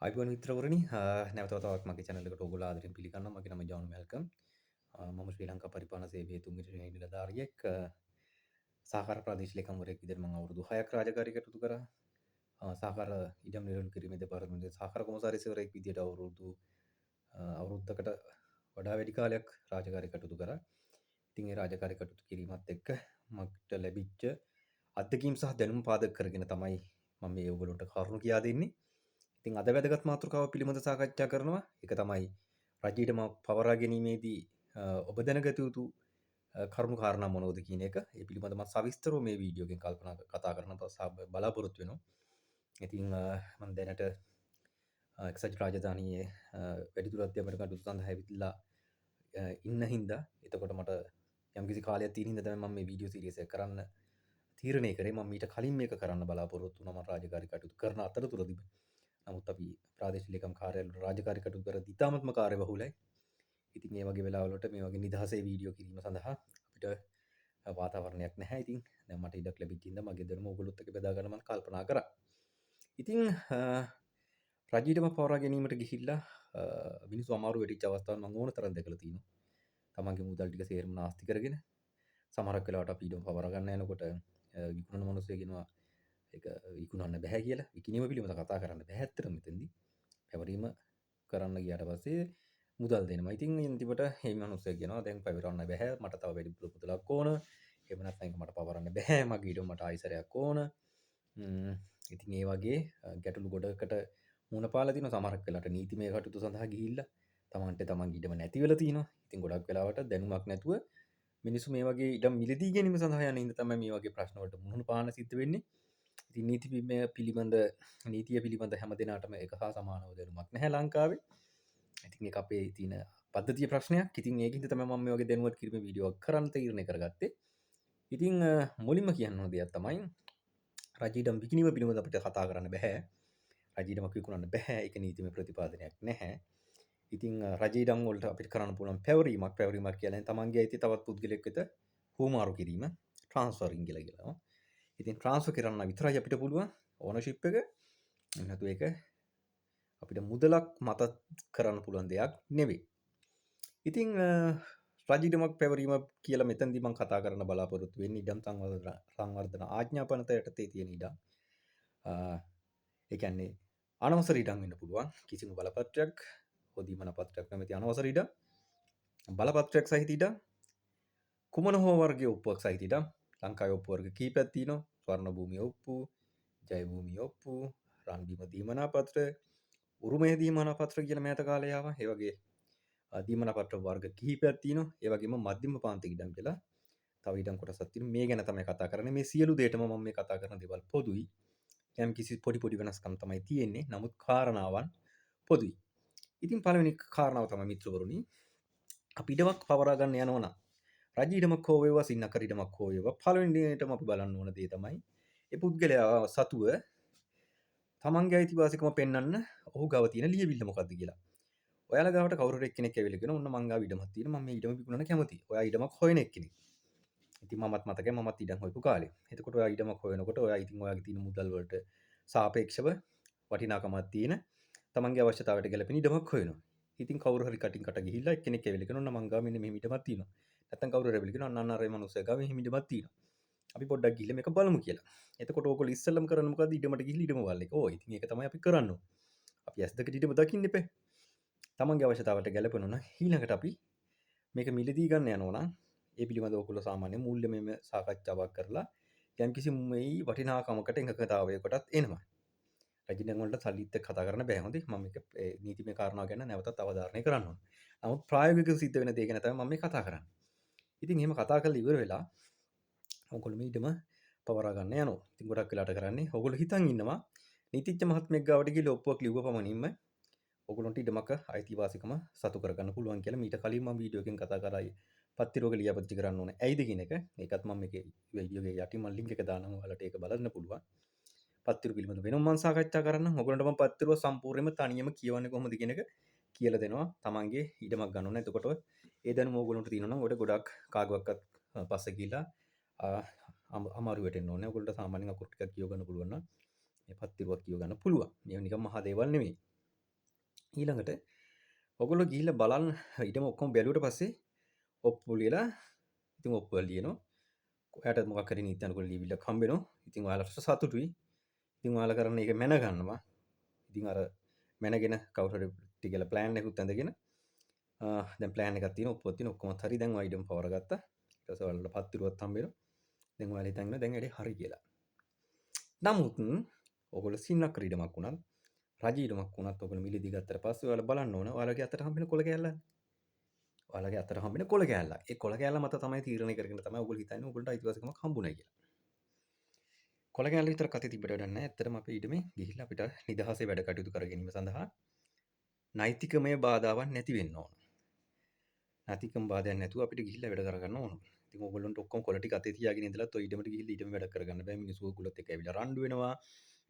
අයිබෝන් මිත්‍රවරණි නැවතවතාවක් මගේ channel එකට ඔයගොල්ලෝ ආදරෙන් පිළිගන්නවා. මගේ නම ජෝන් මැල්කම්. මම ශ්‍රී ලංකා පරිපාලන සේවයේ තුන්වෙනි ශ්‍රේණි නිලධාරියෙක්. සහකාර ප්‍රාදේශීය ලේකම්වරයෙක් විදිහට මම අවුරුදු 6ක් රාජකාරී කටයුතු කරා. සහකාර ඉඩම් නිර්මාණය කිරීමේ දෙපාර්තමේන්තුවේ සහකාර කොමසාරිස්වරයෙක් විදිහට අවුරුද්දකට වඩා වැඩි කාලයක් රාජකාරී කටයුතු කරා. ඉතින් ඒ රාජකාරී කටයුතු කිරීමත් එක්ක මට ලැබිච්ච අත්දැකීම් සහ දැනුම පාදක කරගෙන තමයි මම මේ ඔයගොල්ලන්ට කරුණු කියා දෙන්නේ. ඉතින් අද වැදගත් මාතෘකාව පිළිබඳ සාකච්ඡා කරනවා. ඒක තමයි රජයටම පවරා ගැනීමේදී ඔබ දැනගත යුතු කරුණු කාරණා මොනවද කියන එක. ඒ පිළිබඳව මම සවිස්තරව මේ වීඩියෝ එකෙන් කතා කරන්න බලාපොරොත්තු වෙනවා. ඉතින් මම දැනට එක්සත් රාජධානියේ වැඩිදුර අධ්‍යාපන කටයුතු සඳහා ඇවිත්ලා ඉන්න හින්දා එතකොට මට යම්කිසි කාලයක් තියෙන හින්දා තමයි මම මේ වීඩියෝ සීරීස් එක කරන්න තීරණය කරේ. මම ඊට කලින් මේක කරන්න බලාපොරොත්තු වුණා. මම රාජකාරී කටයුතු කරන අතරතුරදී නමුත් අපි ප්‍රාදේශීය ලේකම් කාර්යාලවල රාජකාරී කටයුතු කරද්දී ඉතාමත්ම කාර්යබහුලයි. ඉතින් මේ වගේ වෙලාවලට මේ වගේ නිදහසේ වීඩියෝ කිරීම සඳහා අපිට වාතාවරණයක් නැහැ. ඉතින් දැන් මට ඉඩක් ලැබිච්ච හින්දා මගේ දැනුම ඔයගොල්ලොත් එක්ක බෙදා ගන්න මම කල්පනා කරා. ඉතින් රජයටම පවරා ගැනීමට ගිහිල්ලා මිනිස්සු අමාරු වෙටිච්ච අවස්ථාවන් මම ඕන තරම් දැකලා තියෙනවා. තමන්ගේ මුදල් ටික සේරම නාස්ති කරගෙන සමහරක් වෙලාවට අපි ඉඩම පවරා ගන්න යනකොට විකුණන මිනිස්සු කියනවා ඒක විකුණන්න බැහැ කියලා. විකිණීම පිළිබඳව කතා කරන්න බැහැ ඇත්තටම මෙතෙන්දී. පැවරීම කරන්න ගියාට පස්සේ මුදල් දෙනවා. ඉතින් අන්තිමට මේ මිනිස්සු කියනවා දැන් පැවරන්න බැහැ. මට තව වැඩි මුදලක් ඕන. එහෙම නැත්නම් ඒක මට පවරන්න බැහැ. මගේ ඉඩම මට ආයිසරයක් ඕන. ඉතින් ඒ වගේ ගැටලු ගොඩකට මුණ පාලා තිනවා. සමහරක් වෙලාවට නීතිමය කටයුතු සඳහා ගිහිල්ලා තමන්ට තමන්ගේ ඉඩම නැති වෙලා තිනවා. ඉතින් ගොඩක් වෙලාවට දැනුමක් නැතුව මිනිස්සු මේ වගේ ඉඩම් මිලදී ගැනීම සඳහා යන හින්දා තමයි මේ වගේ ප්‍රශ්න වලට මුහුණ පාන්න සිද්ධ වෙන්නේ. ඉතින් නීතිය පිළිබඳ හැම දෙනාටම එක හා සමානව දැනුමක් නැහැ ලංකාවේ. ඉතින් ඒක අපේ තියෙන පද්ධතිය ප්‍රශ්නයක්. ඉතින් ඒකින්ද තමයි මම මේ වගේ දැනුවත් කිරීමේ වීඩියෝවක් කරන්න තීරණය කරගත්තේ. ඉතින් මුලින්ම කියන්න ඕන දෙයක් තමයි රජ ඉඩම් විකිණීම පිළිබඳව අපිට කතා කරන්න බෑ. රජ ඉඩමක් විකුණන්න බෑ. ඒක නීතිමය ප්‍රතිපාදනයක් නැහැ. ඉතින් රජ ඉඩම් වලට අපිට කරන්න පුළුවන් පැවරීමක් කියන්නේ තමන්ගේ අයිති තවත් පුද්ගලයෙක් වෙත හුවමාරු කිරීම ට්‍රාන්ස්ෆරින් කියලා කියනවා. ඉතින් ට්‍රාන්ස්ෆර් කරන්න විතරයි අපිට පුළුවන් ඕනර්ෂිප් එක. නැතු ඒක අපිට මුදලක් මත කරන්න පුළුවන් දෙයක් නෙවෙයි. ඉතින් රජ ඉඩමක් පැවරීම කියලා මෙතනදී මම කතා කරන්න බලාපොරොත්තු වෙන්නේ ඉඩම් සංවර්ධන ආඥාපනත යටතේ තියෙන ඉඩම්. ඒ කියන්නේ අනවසර ඉඩම් වෙන්න පුළුවන්. කිසිම බලපත්‍රයක් හොදීමන පත්‍රයක් නැමැති අනවසර ඉඩම්, බලපත්‍රයක් සහිත ඉඩම්, කුමන හෝ වර්ගයේ ඔප්පුවක් සහිත ඉඩම්. ලංකාවේ ඔප්පු වර්ග කීපයක් තියෙනවා. ස්වර්ණ භූමිය ඔප්පු, ජය භූමිය ඔප්පු, රන් බිම දීමනා පත්‍ර, උරුමය දීමනා පත්‍ර කියලා මෑත කාලේ ආවා. ඒ වගේ දීමනා පත්‍ර වර්ග කිහිපයක් තියෙනවා. ඒ වගේම මධ්‍යම පාන්තික ඉඩම් කියලා තව ඉඩම් කොටසක් තියෙනවා. මේ ගැන තමයි කතා කරන්නේ. මේ සියලු දේටම මම මේ කතා කරන දේවල් පොදුයි. යම් කිසි පොඩි වෙනස්කම් තමයි තියෙන්නේ. නමුත් කාරණාවන් පොදුයි. ඉතින් පළවෙනි කාරණාව තමයි මිත්‍රවරුනි, අපි ඉඩමක් පවරා ගන්න යනවා නම් රජ ඉඩමක් හෝ වේවා සින්නකර ඉඩමක් හෝ වේවා පළවෙනියටම අපි බලන්න ඕන දේ තමයි ඒ පුද්ගලයා සතුව තමන්ගේ අයිතිවාසිකම පෙන්වන්න ඔහු ගාව තියෙන ලියවිල්ල මොකක්ද කියලා. ඔයාලා ගාවට කවුරු හරි කෙනෙක් ඇවිල්ලා කියනවා ඔන්න මං ගාව ඉඩමක් තියෙනවා මම මේ ඉඩම විකුණන්න කැමතියි. ඔයා ඉඩමක් හොයන එක්කෙනෙක්. ඉතින් මමත් මතකයි මමත් ඉඩම් හොයපු කාලේ. එතකොට ඔයා ඉඩමක් හොයනකොට ඔයා ඉතින් ඔයාගේ තියෙන මුදල් වලට සාපේක්ෂව වටිනාකමක් තියෙන තමන්ගේ අවශ්‍යතාවයට ගැලපෙන ඉඩමක් හොයනවා. ඉතින් කවුරු හරි කටින් කට ගිහිල්ලා එක්කෙනෙක් ඇවිල්ලා කියනවා මං ගාව මෙන්න මෙහෙම ඉඩමක් තියෙනවා. නැත්තම් කවුරු හරි ඇවිල්ලා කියනවා අන්න අර මනුස්සයා ගාව මෙහෙම ඉඩමක් තියෙනවා. අපි පොඩ්ඩක් ගිහිල්ලා මේක බලමු කියලා. එතකොට ඕගොල්ලෝ ඉස්සෙල්ලම කරන්නේ මොකද්ද? ඉඩමට ගිහිල්ලා ඉඩම බලන එක. ඕ ඉතින් ඒක තමයි අපි කරන්න ඕන. අපි ඇස් දෙකට ඉඩම දකින්න එපා. තමන්ගේ අවශ්‍යතාවයට ගැලපෙනවා නම් ඊළඟට අපි මේක මිලදී ගන්න යනවා නම් ඒ පිළිබඳව ඔයගොල්ලෝ සාමාන්‍ය මූල්‍යමය සාකච්ඡාවක් කරලා යම්කිසි මේ වටිනාකමකට එකඟතාවයකටත් එනවා. රජිනන් වලට සල්ලිත් එක්ක කතා කරන්න බෑ හොඳේ. මම මේක නීතිමය කාරණා ගැන නැවතත් අවධාරණය කරන්න ඕන. නමුත් ප්‍රායෝගිකව සිද්ධ වෙන දේ ගැන තමයි මම මේ කතා කරන්නේ. ඉතින් එහෙම කතා කරලා ඉවර වෙලා ඔයගොල්ලෝ මේ ඉඩම පවරා ගන්න යනවා. ඉතින් ගොඩක් වෙලාට කරන්නේ ඔයගොල්ලෝ හිතන් ඉන්නවා නීතිඥ මහත්මයෙක් ගාවට ගිහලා ඔප්පුවක් ලිව්ව පමණින්ම ඔයගොල්ලන්ට ඉඩමක අයිතිවාසිකම සතු කරගන්න පුළුවන් කියලා. මීට කලින් මම වීඩියෝ එකෙන් කතා කරායි පත්තිරෝග ලියාපදිංචි කරන්න ඕනේ ඇයිද කියන එක. ඒකත් මම මේකේ වීඩියෝ එකේ යටින් මම ලින්ක් එක දානවා. ඔයාලට ඒක බලන්න පුළුවන්. පත්තිරු පිළිබඳ වෙනම මම සාකච්ඡා කරන්න. ඔයගොල්ලන්ට මම පත්තිරුව සම්පූර්ණයෙන්ම තනියම කියවන්නේ කොහොමද කියන එක කියලා දෙනවා. තමන්ගේ ඉඩමක් ගන්න ඕනේ. එතකොට ඒ දැනුම ඔයගොල්ලන්ට තියෙනවා නම් ඔයාලට ගොඩක් කාගවක්වත් පස්සේ ගිහිලා අමාරු වෙටෙන්න ඕනේ. ඔයගොල්ලන්ට සාමාන්‍යයෙන් අකුරු ටිකක් කියව ගන්න පුළුවන් නම් මේ පත්තිරුවක් කියව ගන්න පුළුවන්. මේව නිකන් මහා දේවල් නෙමෙයි. ඊළඟට ඔයගොල්ලෝ ගිහිල්ලා බලන්න ඉඩම ඔක්කොම බැලුවට පස්සේ ඔප්පු ලියලා ඉතින් ඔප්පුව ලියනවා. ඔයාට මොකක් හරි නීති අනුකූල ලියවිල්ලක් හම්බ වෙනවා. ඉතින් ඔයාලට සතුටුයි. ඉතින් ඔයාලා කරන්නේ ඒක මැන ගන්නවා. ඉතින් අර මැනගෙන කවුරු හරි ටිකලා ප්ලෑන් එකකුත් ඇඳගෙන දැන් ප්ලෑන් එකක් තියෙනවා. ඔප්පුවක් තියෙනවා. ඔක්කොමත් හරි. දැන් ඔයා ඉඩම පවර ගත්තා. ඊට පස්සේ ඔයාලට පත්තිරුවක් හම්බ වෙනවා. දැන් ඔයාලා හිතන් ඉන්නවා දැන් වැඩේ හරි කියලා. නමුත් ඔයගොල්ලෝ සින්නක් ඉඩමක් වුණත් රජ ඉඩමක් වුණත් ඔයගොල්ලෝ මිලදී ගත්තට පස්සේ ඔයාලා බලන්න ඕන ඔයාලගේ අතට හම්බෙන කොළ කෑල්ල. ඔයාලගේ අතට හම්බෙන කොළ කෑල්ල. ඒ කොළ කෑල්ල මත තමයි තීරණය කරගෙන තමයි ඔයගොල්ලෝ හිතන්නේ ඔයගොල්ලන්ට අයිතිවාසිකමක් හම්බුණා කියලා. කොළ කෑල්ල විතර කතේ තිබ්බට වැඩක් නැහැ. ඇත්තටම අපේ ඉඩමේ ගිහිල්ලා අපිට නිදහසේ වැඩ කටයුතු කර ගැනීම සඳහා නෛතිකමය බාධාවක් නැති වෙන්න ඕන. නෛතිකම බාධාවක් නැතුව අපිට ගිහිල්ලා වැඩ කරගන්න ඕන. ඉතින් ඔයගොල්ලන්ට ඔක්කොම කොළ ටික අතේ තියාගෙන ඉඳලා ඔය ඉඩමට ගිහිල්ලා ඉඩම වැඩ කරගන්න බෑ. මිනිස්සු ඔයගොල්ලොත් එක්ක ඇවිල්ලා රණ්ඩු වෙනවා.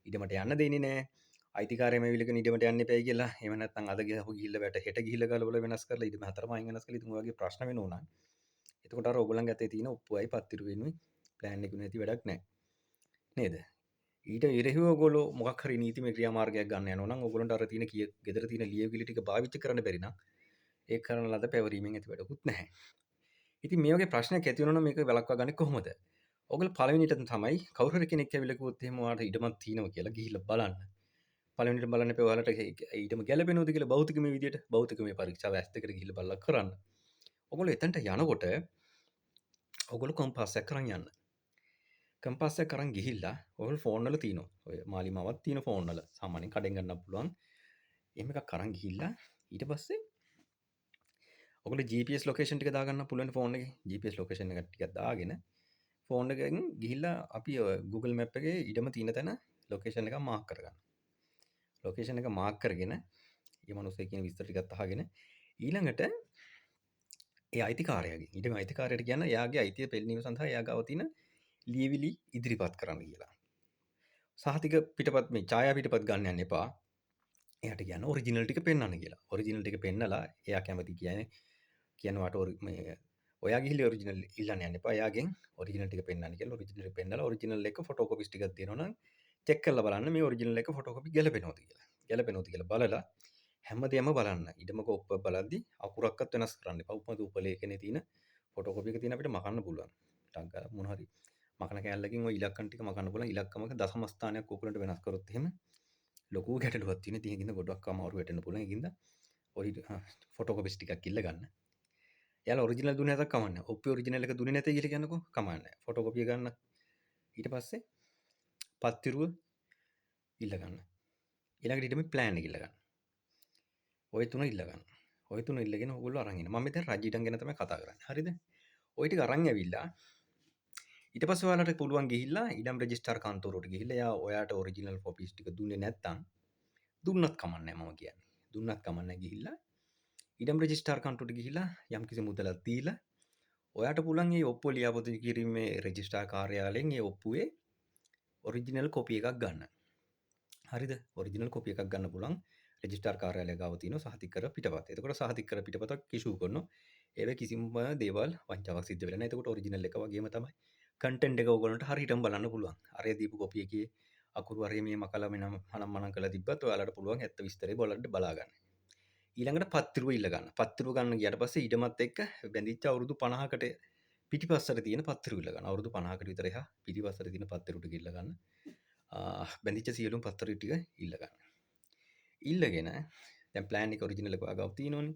ඉඩමට යන්න දෙන්නේ නැහැ. අයිතිකාරයම ඇවිල්ලා ඉඩමට යන්න එපයි කියලා. එහෙම නැත්නම් අද ගිහිල්ලා වැට හෙට ගිහිල්ලා ගලවලා වෙනස් කරලා ඉඩම හතරම අයින් වෙනස් කරලා ඉතින් ඔය වගේ ප්‍රශ්න වෙනවා නම් එතකොට අර ඔයගොල්ලන්ගේ අතේ තියෙන ඔප්පුවයි පත්තිරු වෙනුයි ප්ලෑන් එකකුයි නැති වැඩක් නැහැ. නේද? ඊට ඉරෙහිව ඔයගොල්ලෝ මොකක් හරි නීතිමය ක්‍රියාමාර්ගයක් ගන්න යනවා නම් ඔයගොල්ලන්ට අර තියෙන ගෙදර තියෙන ලියවිලි ටික පාවිච්චි කරන්න බැරි නම් ඒක කරන ලද පැවරීමෙන් ඇති වැඩකුත් නැහැ. ඉතින් මේ වගේ ප්‍රශ්නයක් ඇති වෙනවා නම් මේක වළක්වා ගන්නේ කොහොමද? ඔයගොල්ලෝ පළවෙනිට තමයි කවුරු හරි කෙනෙක් ඇවිල්ලා කිව්වොත් එහෙම ඔයාලට ඉඩමක් තියෙනවා කියලා ගිහිල්ලා බලන්න. පළවෙනිට බලන්න එපා ඔයාලට ඊටම ගැලපෙනවද කියලා භෞතිකමය විදියට භෞතිකමය පරීක්ෂාව ඇස් දෙකට ගිහිල්ලා බලලා කරන්න. ඔයගොල්ලෝ එතනට යනකොට ඔයගොල්ලෝ කම්පාස් එකක් අරන් යන්න. කම්පාස් එකක් අරන් ගිහිල්ලා ඔයගොල්ලෝ ෆෝන් වල තියෙනවා. ඔය මාලිමාවක් තියෙන ෆෝන් වල සාමාන්‍යයෙන් කඩෙන් ගන්නත් පුළුවන්. එහෙම එකක් අරන් ගිහිල්ලා ඊට පස්සේ ඔයගොල්ලෝ GPS ලොකේෂන් ටික දාගන්න පුළුවන් ෆෝන් එකේ. GPS ලොකේෂන් එක ටිකක් දාගෙන ෆෝන් එකෙන් ගිහිල්ලා අපි Google Map එකේ ඉඩම තියෙන තැන ලොකේෂන් එක මාක් කරගන්න. ලොකේෂන් එක මාක් කරගෙන ඒ මනුස්සයා කියන විස්තර ටිකත් අහගෙන ඊළඟට ඒ අයිතිකාරයාගේ ඊටම අයිතිකාරයට කියන්න එයාගේ අයිතිය පෙන්වීම සඳහා එයා ගාව තියෙන ලියවිලි ඉදිරිපත් කරන්න කියලා. සහතික පිටපත් මේ ඡායා පිටපත් ගන්න යන්න එපා. එයාට කියන්න ඔරිජිනල් ටික පෙන්වන්න කියලා. ඔරිජිනල් ටික පෙන්නලා එයා කැමති කියනවාට මේ ඔයා ගිහිල්ලා ඔරිජිනල් ඉල්ලන්න යන්න එපා. එයාගෙන් ඔරිජිනල් ටික පෙන්වන්න කියලා. ඔරිජිනල් පෙන්නලා ඔරිජිනල් එක ෆොටෝකොපිස් ටිකක් දෙනවා නම් චෙක් කරලා බලන්න මේ ඔරිජිනල් එක ෆොටෝකොපි ගැලපෙනවද කියලා. ගැලපෙනවද කියලා බලලා හැමදේම බලන්න. ඉඩමක ඔප්ප බලද්දි අකුරක්වත් වෙනස් කරන්න එපා. උපමතු උපලේඛනේ තියෙන ෆොටෝකොපි එක තියෙන අපිට මකන්න පුළුවන්. ටක් ගාලා මොන හරි මකන කෑල්ලකින් ওই ඉලක්කම් ටික මකන්න පුළුවන්. ඉලක්කමක දශම ස්ථානයක් ඕගොල්ලන්ට වෙනස් කරොත් එහෙම ලොකු ගැටලුවක් තියෙන. ඉතින් ඒකින්ද ගොඩක් අමාරු වෙටෙන්න පුළුවන්. ඒකින්ද ඔය ෆොටෝකොපිස් ටිකක් ඉල්ල ගන්න. එයාලා ඔරිජිනල් දුන්නේ නැතත් කමන්නේ. ඔප්පේ ඔරිජිනල් එක දුන්නේ නැතේ කියලා කියන්නකෝ කමන්නේ නැහැ. ෆොටෝකොපිය ගන්න. ඊට පස්සේ පත්තිරුව ඉල්ල ගන්න. ඊළඟට ඊටම ප්ලෑන් එක ඉල්ල ගන්න. ඔය තුන ඉල්ල ගන්න. ඔය තුන ඉල්ලගෙන ඔයගොල්ලෝ අරන් එන්න. මම මෙතන රජිටන් ගැන තමයි කතා කරන්නේ. හරිද? ඔය ටික අරන් ඇවිල්ලා ඊට පස්සේ ඔයාලට පුළුවන් ගිහිල්ලා ඉඩම් රෙජිස්ටර් කාන්තෝරුවට ගිහිල්ලා එයා ඔයාට ඔරිජිනල් කොපිස් ටික දුන්නේ නැත්නම් දුන්නත් කමන්නේ නැහැ මම කියන්නේ. දුන්නත් කමන්නේ ගිහිල්ලා ඉඩම් රෙජිස්ටර් කාන්තෝරුවට ගිහිල්ලා යම්කිසි මුදලක් දීලා ඔයාට පුළුවන් මේ ඔප්පුව ලියාපදිංචි කිරීමේ රෙජිස්ටර් කාර්යාලයෙන් මේ ඔප්පුවේ ඔරිජිනල් කොපි එකක් ගන්න. හරිද? ඔරිජිනල් කොපි එකක් ගන්න පුළුවන් රෙජිස්ටර් කාර්යාලය ගාව තියෙන සහතික කර පිටපත. එතකොට සහතික කර පිටපතක් ඉෂුව කරනවා. ඒවේ කිසිම දේවල් වංචාවක් සිද්ධ වෙලා නැහැ. එතකොට ඔරිජිනල් එක වගේම තමයි. කන්ටෙන්ට් එක ඔයගොල්ලන්ට හරියටම බලන්න පුළුවන්. අර දීපු කොපි එකේ අකුරු හරිය මේ මකලා මෙනම් මනම් කරලා තිබ්බත් ඔයාලට පුළුවන් ඇත්ත විස්තරේ බලන්න බලා ගන්න. ඊළඟට පත්තිරුව ඉල්ල ගන්න. පත්තිරුව ගන්න ගියට පස්සේ ඉඩමත් එක්ක බැඳිච්ච අවුරුදු 50කට පිටිපස්සට තියෙන පත්තිරුව ඉල්ල ගන්න. අවුරුදු 50කට විතර එහා පිටිපස්සට තියෙන පත්තිරුව ටික ඉල්ල ගන්න. බැඳිච්ච සියලුම පත්තිරු ටික ඉල්ල ගන්න. ඉල්ලගෙන දැන් ප්ලෑන් එක ඔරිජිනල් එක ඔයාගාව තියෙනවනේ.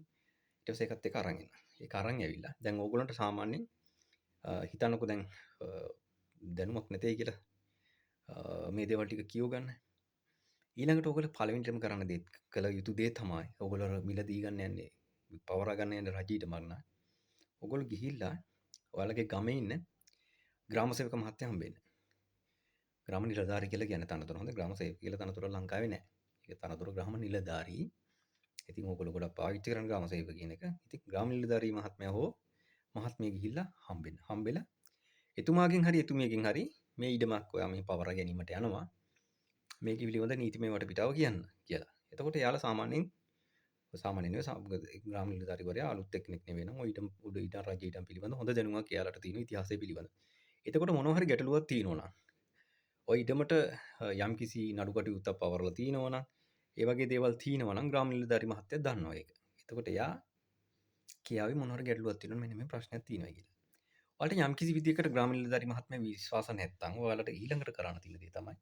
ඊට පස්සේ ඒකත් එක්ක අරන් එන්න. ඒක අරන් ඇවිල්ලා දැන් ඕගොල්ලන්ට සාමාන්‍යයෙන් හිතන්නකෝ දැන් දැනුමක් නැතේ කියලා මේ දේවල් ටික කියව ගන්න. ඊළඟට ඔයගොල්ලෝ පළවෙනිටම කරන්න දේ කළ යුතු දේ තමයි ඔයගොල්ලෝ මිලදී ගන්න යන්නේ පවරා ගන්න යන්නේ රජීට මරණ. ඔයගොල්ලෝ ගිහිල්ලා ඔයාලගේ ගමේ ඉන්න ග්‍රාම සේවක මහත්තයා හම්බෙන්න. ග්‍රාම නිලධාරී කියලා කියන තනතුර හොඳ ග්‍රාම සේවක කියලා තනතුර ලංකාවේ නැහැ. ඒක තනතුර ග්‍රාම නිලධාරී. ඉතින් ඕගොල්ලෝ ගොඩක් පාවිච්චි කරන ග්‍රාම සේවක කියන එක. ඉතින් ග්‍රාම නිලධාරී මහත්මයා හෝ මහත්මිය ගිහිල්ලා හම්බෙන්න. හම්බෙලා එතුමාගෙන් හරි එතුමියගෙන් හරි මේ ඉඩමක් ඔයා මේ පවරා ගැනීමට යනවා. මේක පිළිබඳ නීතිමය වටපිටාව කියන්න කියලා. එතකොට යාලා සාමාන්‍යයෙන් ග්‍රාම නිලධාරීවරයා අලුත් එක්කෙනෙක් නෙවෙයි නම් ඔය ඊටම උඩ ඊට රජ ඊටම පිළිබඳ හොඳ දැනුමක් එයාලට තියෙන ඉතිහාසය පිළිබඳ. එතකොට මොනවා හරි ගැටලුවක් තියෙනවා නම් ඔය ඉඩමට යම්කිසි නඩු කටයුත්තක් පවරලා තියෙනවා නම් ඒ වගේ දේවල් තියෙනවා නම් ග්‍රාම නිලධාරි මහත්තයා දන්නවා ඒක. එතකොට එයා කියාවි මොන හරි ගැටලුවක් තියෙනවා මෙන්න මේ ප්‍රශ්නයක් තියෙනවා කියලා. ඔයාලට යම්කිසි විදියකට ග්‍රාම නිලධාරි මහත්මයා විශ්වාස නැත්නම් ඔයාලට ඊළඟට කරන්න තියෙන දේ තමයි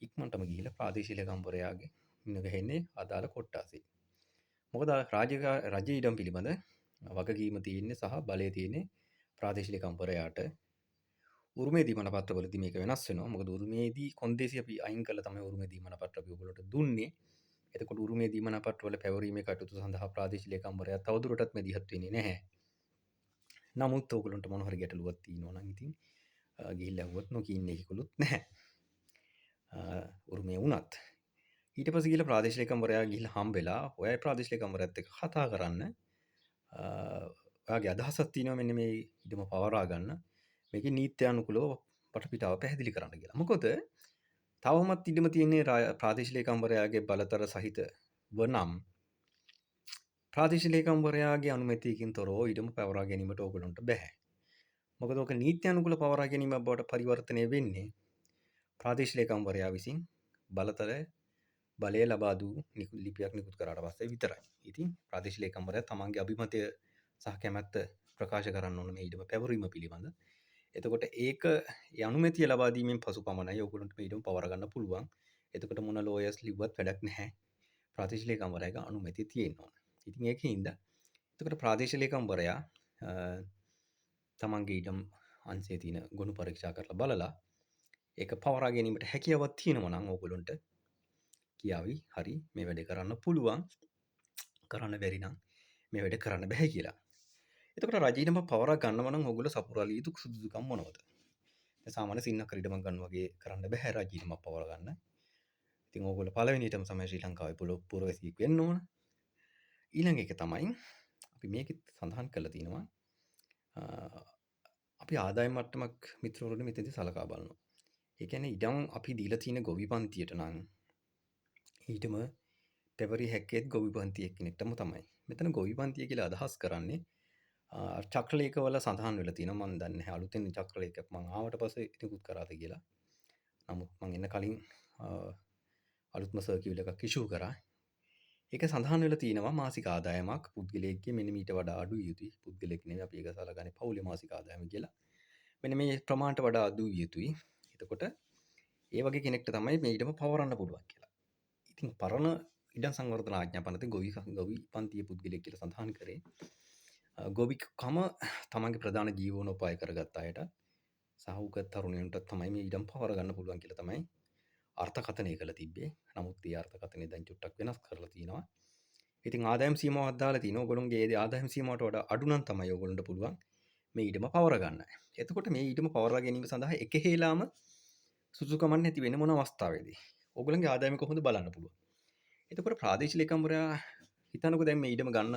ඉක්මනටම ගිහිල්ලා ප්‍රාදේශීය ලේකම්වරයාගේ මුණ ගැහෙන්නේ අදාළ කොට්ටාසේ. මොකද රජයේ ඉඩම් පිළිබඳ වගකීම තියෙන්නේ සහ බලය තියෙන්නේ ප්‍රාදේශීය ලේකම්වරයාට. උරුමේ දීමන පත්‍රවලදී මේක වෙනස් වෙනවා. මොකද උරුමේදී කොන්දේසි අපි අයින් කළා තමයි උරුමේ දීමන පත්‍ර අපි ඔයගොල්ලන්ට දුන්නේ. එතකොට උරුමේ දීමන පත්‍රවල පැවරීමේ කටයුතු සඳහා ප්‍රාදේශීය ලේකම්වරයා තවදුරටත් මැදිහත් වෙන්නේ නැහැ. නමුත් ඔයගොල්ලන්ට මොන හරි ගැටලුවක් තියෙනවා නම් ඉතින් ගිහිල්ලා ඇහුවොත් නොකියන්නේ කිකුලුත් නැහැ. උරුමය වුණත් ඊට පස්සේ ගිහිල්ලා ප්‍රාදේශීය ලේකම්වරයා ගිහිල්ලා හම්බෙලා ඔයයි ප්‍රාදේශීය ලේකම්වරයාත් එක්ක කතා කරන්න. ඔයාගේ අදහසක් තියෙනවා මෙන්න මේ ඉඩම පවරා ගන්න. මේකේ නීත්‍යානුකූලව වටපිටාව පැහැදිලි කරන්න කියලා. මොකද තවමත් ඉඩම තියෙන්නේ ප්‍රාදේශීය ලේකම්වරයාගේ බලතල සහිත වනම් ප්‍රාදේශීය ලේකම්වරයාගේ අනුමැතියකින් තොරව ඉඩම පවරා ගැනීමට ඕගොල්ලන්ට බෑ. මොකද ඕක නීත්‍යානුකූල පවරා ගැනීමක් බවට පරිවර්තනය වෙන්නේ ප්‍රාදේශීය ලේකම්වරයා විසින් බලතල බලය ලබා දූ ලිපියක් නිකුත් කරාට පස්සේ විතරයි. ඉතින් ප්‍රාදේශීය ලේකම්වරයා තමන්ගේ අභිමතය සහ කැමැත්ත ප්‍රකාශ කරන්න ඕන මේ ඉඩම පැවරීම පිළිබඳ. එතකොට ඒක ඒ අනුමැතිය ලබා දීමෙන් පසු පමණයි ඔයගොල්ලන්ට මේ ඉඩම පවර ගන්න පුළුවන්. එතකොට මොන ලෝයර්ස් ලිව්වත් වැඩක් නැහැ. ප්‍රාදේශීය ලේකම්වරයාගේ අනුමැතිය තියෙන්න ඕන. ඉතින් ඒකින්ද එතකොට ප්‍රාදේශීය ලේකම්වරයා තමන්ගේ ඉඩම් අංශයේ තියෙන ගොනු පරීක්ෂා කරලා බලලා ඒක පවරා ගැනීමට හැකියාවක් තියෙනවා නම් ඕගොල්ලන්ට කියාවි හරි මේ වැඩේ කරන්න පුළුවන්. කරන්න බැරි නම් මේ වැඩේ කරන්න බෑ කියලා. එතකොට රජ ඉඩම පවරා ගන්නව නම් ඕගොල්ලෝ සපුරාල යුතු සුදුසුකම් මොනවද? දැන් සාමාන්‍ය සින්නක් ඉඩමක් ගන්න වගේ කරන්න බෑ රජ ඉඩමක් පවරා ගන්න. ඉතින් ඕගොල්ලෝ පළවෙනියටම තමයි ශ්‍රී ලංකාවේ පුරවැසියෙක් වෙන්න ඕන. ඊළඟ එක තමයි අපි මේකෙත් සඳහන් කරලා තියෙනවා අපි ආදායම් මට්ටමක් මිත්‍රවරුනි මෙතනදී සලකා බලනවා. ඒ කියන්නේ ඉඩම් අපි දීලා තියෙන ගොවි පන්තියට නම් ඊටම පැවරිය හැක්කේත් ගොවි පන්ති එක්කෙනෙක්ටම තමයි. මෙතන ගොවි පන්තිය කියලා අදහස් කරන්නේ චක්‍රලේඛවල සඳහන් වෙලා තියෙනවා. මම දන්නේ නැහැ අලුතෙන් චක්‍රලේඛයක් මම ආවට පස්සේ නිකුත් කරාද කියලා. නමුත් මම එන්න කලින් අලුත්ම සර්කියුලර් එකක් ඉෂුව කරා. ඒක සඳහන් වෙලා තියෙනවා මාසික ආදායමක් පුද්ගලයෙක්ගේ මෙන්න මීට වඩා අඩු යුතුයි. පුද්ගලයෙක් නෙවෙයි අපි ඒක සලකන්නේ පවුලේ මාසික ආදායම කියලා. මෙන්න මේ ප්‍රමාණයට වඩා අඩු යුතුයි. එතකොට ඒ වගේ කෙනෙක්ට තමයි මේ ඉඩම පවරන්න පුළුවන් කියලා. ඉතින් පරණ ඉඩම් සංවර්ධන ආඥාපනතේ ගොවි පන්තියේ පුද්ගලයෙක් කියලා සඳහන් කරේ. ගොවිකම තමන්ගේ ප්‍රධාන ජීවනෝපාය කරගත් අයට සහ උගත් තරුණයන්ට තමයි මේ ඉඩම් පවර ගන්න පුළුවන් කියලා තමයි අර්ථකථනය කළ තිබ්බේ. නමුත් ඒ අර්ථකථනය දැන් චුට්ටක් වෙනස් කරලා තියෙනවා. ඉතින් ආදායම් සීමාවක් දාලා තිනවා. ඔයගොල්ලෝගේ ඒ ආදායම් සීමාවට වඩා අඩු නම් තමයි ඔයගොල්ලන්ට පුළුවන් මේ ඉඩම පවර ගන්න. එතකොට මේ ඉඩම පවරා ගැනීම සඳහා එකහෙලාම සුසුකමක් නැති වෙන මොන අවස්ථාවේදී ඔයගොල්ලන්ගේ ආදායම කොහොමද බලන්න පුළුවන්. එතකොට ප්‍රාදේශීය ලේකම්වරයා හිතනකො දැන් මේ ඉඩම ගන්න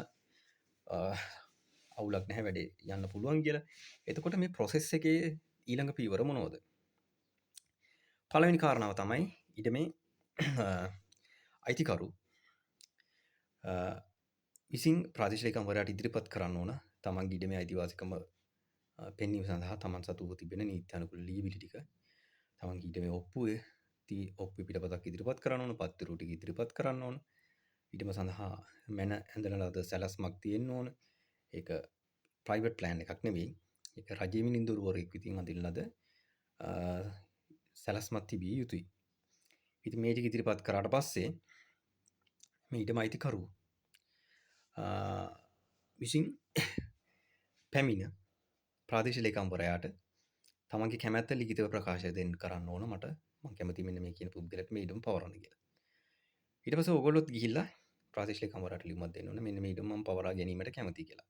අවුලක් නැහැ වැඩේ යන්න පුළුවන් කියලා. එතකොට මේ ප්‍රොසෙස් එකේ ඊළඟ පියවර මොනවද? පළවෙනි කාරණාව තමයි ඉඩමේ අයිතිකරු විසින් ප්‍රාදේශීය ලේකම්වරයාට ඉදිරිපත් කරන්න ඕන තමන්ගේ ඉඩමේ අයිතිවාසිකම පෙන්වීම සඳහා තමන් සතුව තිබෙන නීත්‍යානුකූල ලියවිලි ටික තමන්ගේ ඉඩමේ ඔප්පු පිටපතක් ඉදිරිපත් කරන්න ඕන, පත්තිරු ටික ඉදිරිපත් කරන්න ඕන. ඉඩම සඳහා මැන ඇඳලා ලද සැලැස්මක් තියෙන්න ඕන. ඒක ප්‍රයිවට් ප්ලෑන් එකක් නෙවෙයි. ඒක රජයේ මිනිඳුරුවරයෙක් විසින් අඳින ලද සැලැස්මක් තිබිය යුතුයි. ඉතින් මේ ටික ඉදිරිපත් කරාට පස්සේ මේ ඉඩම අයිතිකරු විසින් පැමිණ ප්‍රාදේශීය ලේකම්වරයාට තමන්ගේ කැමැත්ත ලිඛිතව ප්‍රකාශ දෙන්න කරන්න ඕන. මට මම කැමති මෙන්න මේ කියන පුද්ගලයාට මේ ඉඩම පවරන්න කියලා. ඊට පස්සේ ඔයගොල්ලොත් ගිහිල්ලා ප්‍රාදේශීය ලේකම්වරයාට ලියුමක් දෙන්න ඕන. මෙන්න මේ ඉඩම මම පවරා ගැනීමට කැමතියි කියලා.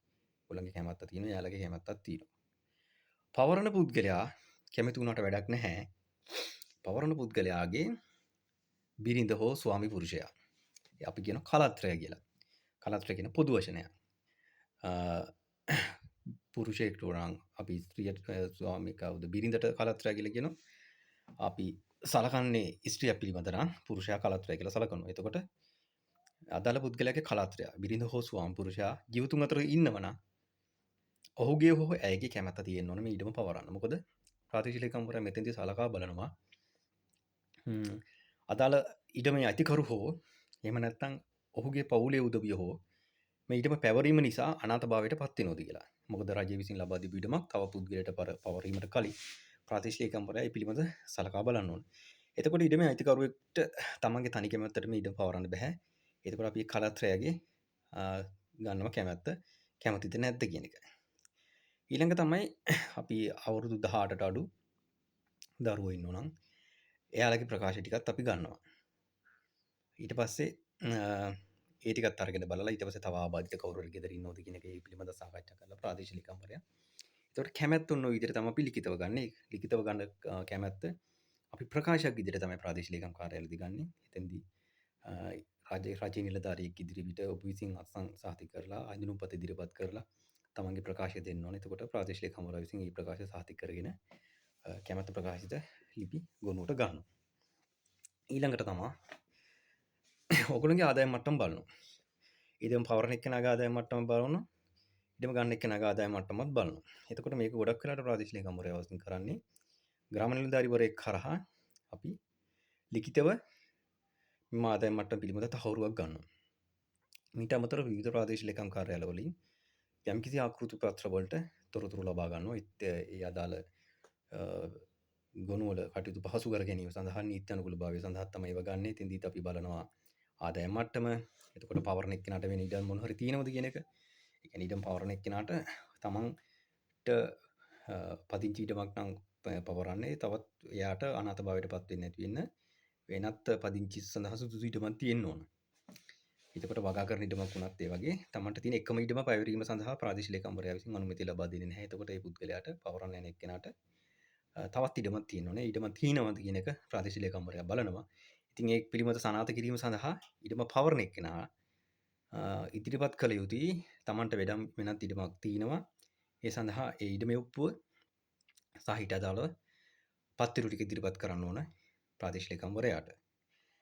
ඔයගොල්ලන්ගේ කැමැත්ත තියෙනවා, එයාලගේ කැමැත්තක් තියෙනවා. පවරන පුද්ගලයා කැමති වුණාට වැඩක් නැහැ. පවරන පුද්ගලයාගේ බිරිඳ හෝ ස්වාමි පුරුෂයා. අපි කියන කලත්‍රය කියලා. කලත්‍රය කියන පොදු වචනයක්. පුරුෂයෙක්ට නම් අපි ස්ත්‍රියට ස්වාමි කවුද බිරිඳට කලත්‍රය කියලා කියනවා. අපි සලකන්නේ ස්ත්‍රියක් පිළිබඳ නම් පුරුෂයා කලත්‍රය කියලා සලකනවා. එතකොට අදාළ පුද්ගලයාගේ කලත්‍රය බිරිඳ හෝ ස්වාමි පුරුෂයා ජීවතුන් අතර ඉන්නවනම් ඔහුගේ හෝ ඇයගේ කැමැත්ත තියෙන්න ඕන මේ ඉඩම පවරන්න. මොකද ප්‍රාදේශීය ලේකම්වරයා මෙතෙන්දී සලකා බලනවා අදාළ ඉඩමේ අයිතිකරු හෝ එහෙම නැත්නම් ඔහුගේ පවුලේ උදවිය හෝ මේ ඊටම පැවරීම නිසා අනාථභාවයට පත් වෙනවද කියලා. මොකද රජය විසින් ලබා දීපු ඉඩමක් තව පුද්ගලයාට පවරීමට කලින් ප්‍රාදේශීය ලේකම්වරයා ඒ පිළිබඳ සලකා බලන්න ඕන. එතකොට ඉඩමේ අයිතිකරුවෙක්ට තමන්ගේ තනි කැමැත්තට මේ ඉඩම පවරන්න බෑ. එතකොට අපි කලත්‍රයාගේ ගන්නවා කැමැත්ත කැමතිද නැද්ද කියන එක. ඊළඟ තමයි අපි අවුරුදු 18ට අඩු දරුවෝ ඉන්නෝ නම් එයාලගේ ප්‍රකාශ ටිකත් අපි ගන්නවා. ඊට පස්සේ ඒ ටිකත් අරගෙන බලලා ඊට පස්සේ තව ආබාධිත කවුරු හරි ගෙදර ඉන්නවද කියන එක ඒ පිළිබඳව සාකච්ඡා කරලා ප්‍රාදේශීය ලේකම්වරයා. ඒතකොට කැමැත්ත ඔන්න ඔය විදිහට තමයි අපි ලිඛිතව ගන්න. ලිඛිතව ගන්න කැමැත්ත අපි ප්‍රකාශයක් විදිහට තමයි ප්‍රාදේශීය ලේකම් කාර්යාලයේදී ගන්නෙ. එතෙන්දී රජයේ නිලධාරියෙක් ඉදිරිපිට ඔබ විසින් අත්සන් සහතික කරලා අඳුනුම්පත ඉදිරිපත් කරලා තමන්ගේ ප්‍රකාශය දෙන්න ඕනේ. එතකොට ප්‍රාදේශීය ලේකම්වරයා විසින් මේ ප්‍රකාශය සහතික කරගෙන කැමැත්ත ප්‍රකාශිත ලිපි ගොනුවට ගන්නවා. ඊළඟට තමයි ඔයගොල්ලෝගේ ආදායම් මට්ටම බලනවා. ඉඩම පවරන එක්කෙනාගේ ආදායම් මට්ටම බලනවා. ඉඩම ගන්න එක්කෙනාගේ ආදායම් මට්ටමත් බලනවා. එතකොට මේක ගොඩක් වෙලාවට ප්‍රාදේශීය ලේකම්වරයා වශයෙන් කරන්නේ ග්‍රාම නිලධාරිවරයෙක් කරහා අපි ලිඛිතව මෙම ආදායම් මට්ටම පිළිබඳ තහවුරුවක් ගන්නවා. මීට අමතරව විවිධ ප්‍රාදේශීය ලේකම් කාර්යාලවලින් යම්කිසි ආකෘති පත්‍ර වලට තොරතුරු ලබා ගන්නවා. ඒ අදාළ ගොනුවල කටයුතු පහසු කර ගැනීම සඳහා නීති අනුකූලභාවය සඳහා තමයි ඒවා ගන්න. ඉතින්දීත් අපි බලනවා ආදායම් මට්ටම, එතකොට පවරන එක්කෙනාට වෙන ඉඩම් මොන හරි තියෙනවද කියන එක. ඒ කියන්නේ ඉඩම් පවරන එක්කෙනාට තමන්ට පදිංචි ඉඩමක් නම් පවරන්නේ තවත් එයාට අනාථභාවයට පත් වෙන්නේ නැති වෙන්න වෙනත් පදිංචි සඳහා සුදුසු ඉඩමක් තියෙන්න ඕන. එතකොට වගා කරන ඉඩමක් වුණත් ඒ වගේ තමන්ට තියෙන එකම ඉඩම පැවරීම සඳහා ප්‍රාදේශීය ලේකම්වරයා විසින් අනුමැතිය ලබා දෙන්නේ නැහැ. එතකොට ඒ පුද්ගලයාට පවරන්න යන එක්කෙනාට තවත් ඉඩමක් තියෙන්න ඕනේ. ඉඩම තියෙනවද කියන එක ප්‍රාදේශීය ලේකම්වරයා බලනවා. ඉතින් ඒ පිළිබඳ සනාථ කිරීම සඳහා ඉඩම පවරන එක්කෙනා ඉදිරිපත් කළ යුතුයි තමන්ට වෙනත් ඉඩමක් තියෙනවා. ඒ සඳහා ඒ ඉඩමේ ඔප්පුව සහ ඊට අදාළව පත්තිරු ටික ඉදිරිපත් කරන්න ඕන ප්‍රාදේශීය ලේකම්වරයාට.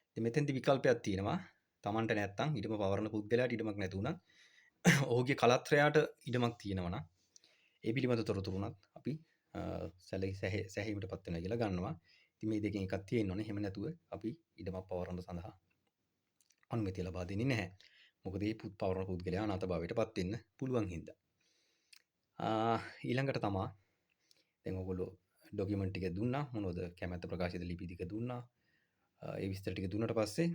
ඉතින් මෙතෙන්දි විකල්පයක් තියෙනවා. තමන්ට නැත්තම් ඉඩම පවරන පුද්ගලයාට ඉඩමක් නැති වුණත් ඔහුගේ කලත්‍රයාට ඉඩමක් තියෙනවා නම් ඒ පිළිබඳ තොරතුරු උනත් අපි සැහැීමට පත් වෙනවා කියලා ගන්නවා. ඉතින් මේ දෙකෙන් එකක් තියෙන්න ඕනේ. එහෙම නැතුව අපි ඉඩමක් පවරන්න සඳහා අනුමැතිය ලබා දෙන්නේ නැහැ. මොකද මේ පවරන පුද්ගලයා අනාථභාවයට පත් වෙන්න පුළුවන් හින්දා. ඊළඟට තමයි දැන් ඔයගොල්ලෝ ඩොකියුමන්ට් ටික දුන්නා. මොනවද කැමැත්ත ප්‍රකාශිත ලිපි ටික දුන්නා. ඒ විස්තර ටික දුන්නට පස්සේ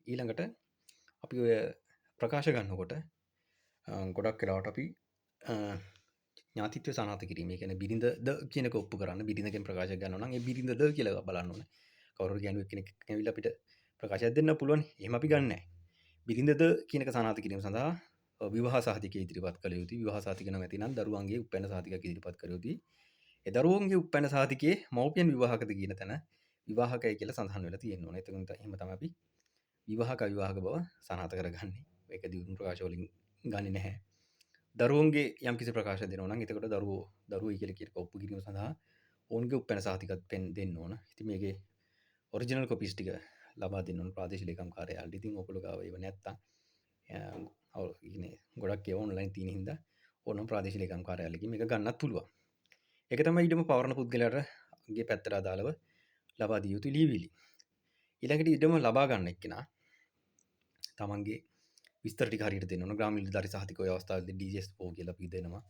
ඊළඟට අපි ඔය ප්‍රකාශ ගන්නකොට ගොඩක් වෙලාවට අපි ඥාතිත්වය සනාථ කිරීම. ඒ කියන්නේ බිරිඳද කියන එක ඔප්පු කරන්න බිරිඳගෙන් ප්‍රකාශයක් ගන්නවා නම් ඒ බිරිඳද කියලා බලන්න ඕනේ. කවුරු හරි ගෑනුවෙක් කෙනෙක් ඇවිල්ලා අපිට ප්‍රකාශයක් දෙන්න පුළුවන්. එහෙම අපි ගන්නෑ නැහැ. බිරිඳද කියන එක සනාථ කිරීම සඳහා විවාහ සහතිකය ඉදිරිපත් කළ යුතුයි. විවාහ සහතික නැති නම් දරුවන්ගේ උපැන්න සහතිකයක් ඉදිරිපත් කළ යුතුයි. ඒ දරුවන්ගේ උපැන්න සහතිකයේ මව්පියන් විවාහකද කියන තැන විවාහකයි කියලා සඳහන් වෙලා තියෙන්න ඕනේ. එතකොට එහෙම තමයි අපි විවාහක අවිවාහක බව සනාථ කරගන්නේ. ඒක දියුණු ප්‍රකාශ වලින් ගන්නේ නැහැ. දරුවන්ගේ යම්කිසි ප්‍රකාශ දෙනවා නම් එතකොට දරුවෝ කියලා කියන ඔප්පු කිරීම සඳහා ඔවුන්ගේ උපැන්න සහතිකත් දෙන්න ඕන. ඉතින් මේකේ ඔරිජිනල් කොපිස් ටික ලබා දෙන්න ඕන ප්‍රාදේශීය ලේකම් කාර්යාලයට. ඉතින් ඔයගොල්ලෝ ගාව ඒව නැත්තම් ගොඩක් ඒවා ඔන්ලයින් තියෙන හින්දා ඕනම ප්‍රාදේශීය ලේකම් කාර්යාලයකින් මේක ගන්නත් පුළුවන්. ඒක තමයි ඉඩම පවරන පුද්ගලයාටගේ පැත්තට අදාළව ලබා දිය යුතු ලියවිලි. ඊළඟට ඉඩම ලබා ගන්න එක්කෙනා තමන්ගේ විස්තර ටික හරියට දෙන්න ඕන. ග්‍රාම නිලධාරි සහතික ඔය අවස්ථාවේදී DSO කියලා අපි දෙනවා.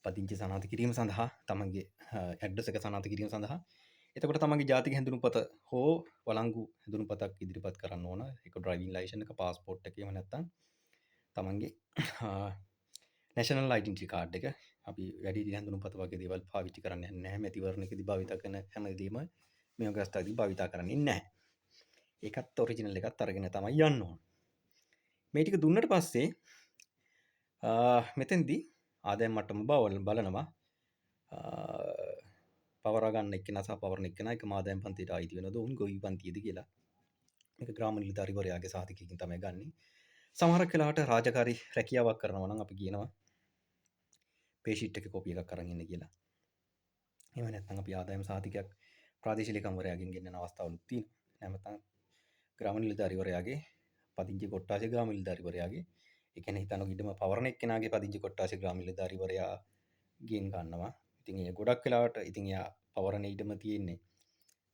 පදිංචි සනාථ කිරීම සඳහා තමන්ගේ ඇඩ්‍රස් එක සනාථ කිරීම සඳහා. එතකොට තමන්ගේ ජාතික හැඳුනුම්පත හෝ වළංගු හැඳුනුම්පතක් ඉදිරිපත් කරන්න ඕන. ඒක ඩ්‍රයිවිං ලයිසන් එක, පාස්පෝර්ට් එක එහෙම නැත්නම් තමන්ගේ නැෂනල් අයිඩෙන්ටිටි කාඩ් එක. අපි වැඩිහිටි හැඳුනුම්පත වගේ දේවල් පාවිච්චි කරන්නේ නැහැ. මැතිවරණයකදී භාවිත කරන හැමදේම මේ වගේ අවස්ථාවේදී භාවිත කරන්නේ නැහැ. ඒකත් ඔරිජිනල් එකත් අරගෙන තමයි යන්න ඕන. මේ ටික දුන්නට පස්සේ මෙතෙන්දී ආදායම් මට්ටම බලනවා. පවරා ගන්න එක්කෙනා සහ පවරන එක්කෙනා එකම ආදායම් පන්තියට අයිති වෙනවද? උන් ගොවි පන්තියද කියලා. මේක ග්‍රාම නිලධාරිවරයාගේ සහතිකයකින් තමයි ගන්නෙ. සමහරක් වෙලාවට රාජකාරී රැකියාවක් කරනවා නම් අපි කියනවා පේ ෂීට් එකේ කොපි එකක් අරන් ඉන්න කියලා. එහෙම නැත්නම් අපි ආදායම් සහතිකයක් ප්‍රාදේශීය ලේකම්වරයාගෙන් ගෙන්නන අවස්ථාවලුත් තියෙනවා. නැත්නම් ග්‍රාම නිලධාරිවරයාගේ පදිංචි කොට්ටාසේ ග්‍රාම නිලධාරිවරයාගේ ඒ කියන්නේ හිතනවා ඉඩම පවරන එක්කෙනාගේ පදිංචි කොට්ටාසේ ග්‍රාම නිලධාරිවරයාගෙන් ගන්නවා. ඉතින් ඒ ගොඩක් වෙලාවට ඉතින් එයා පවරන ඉඩම තියෙන්නේ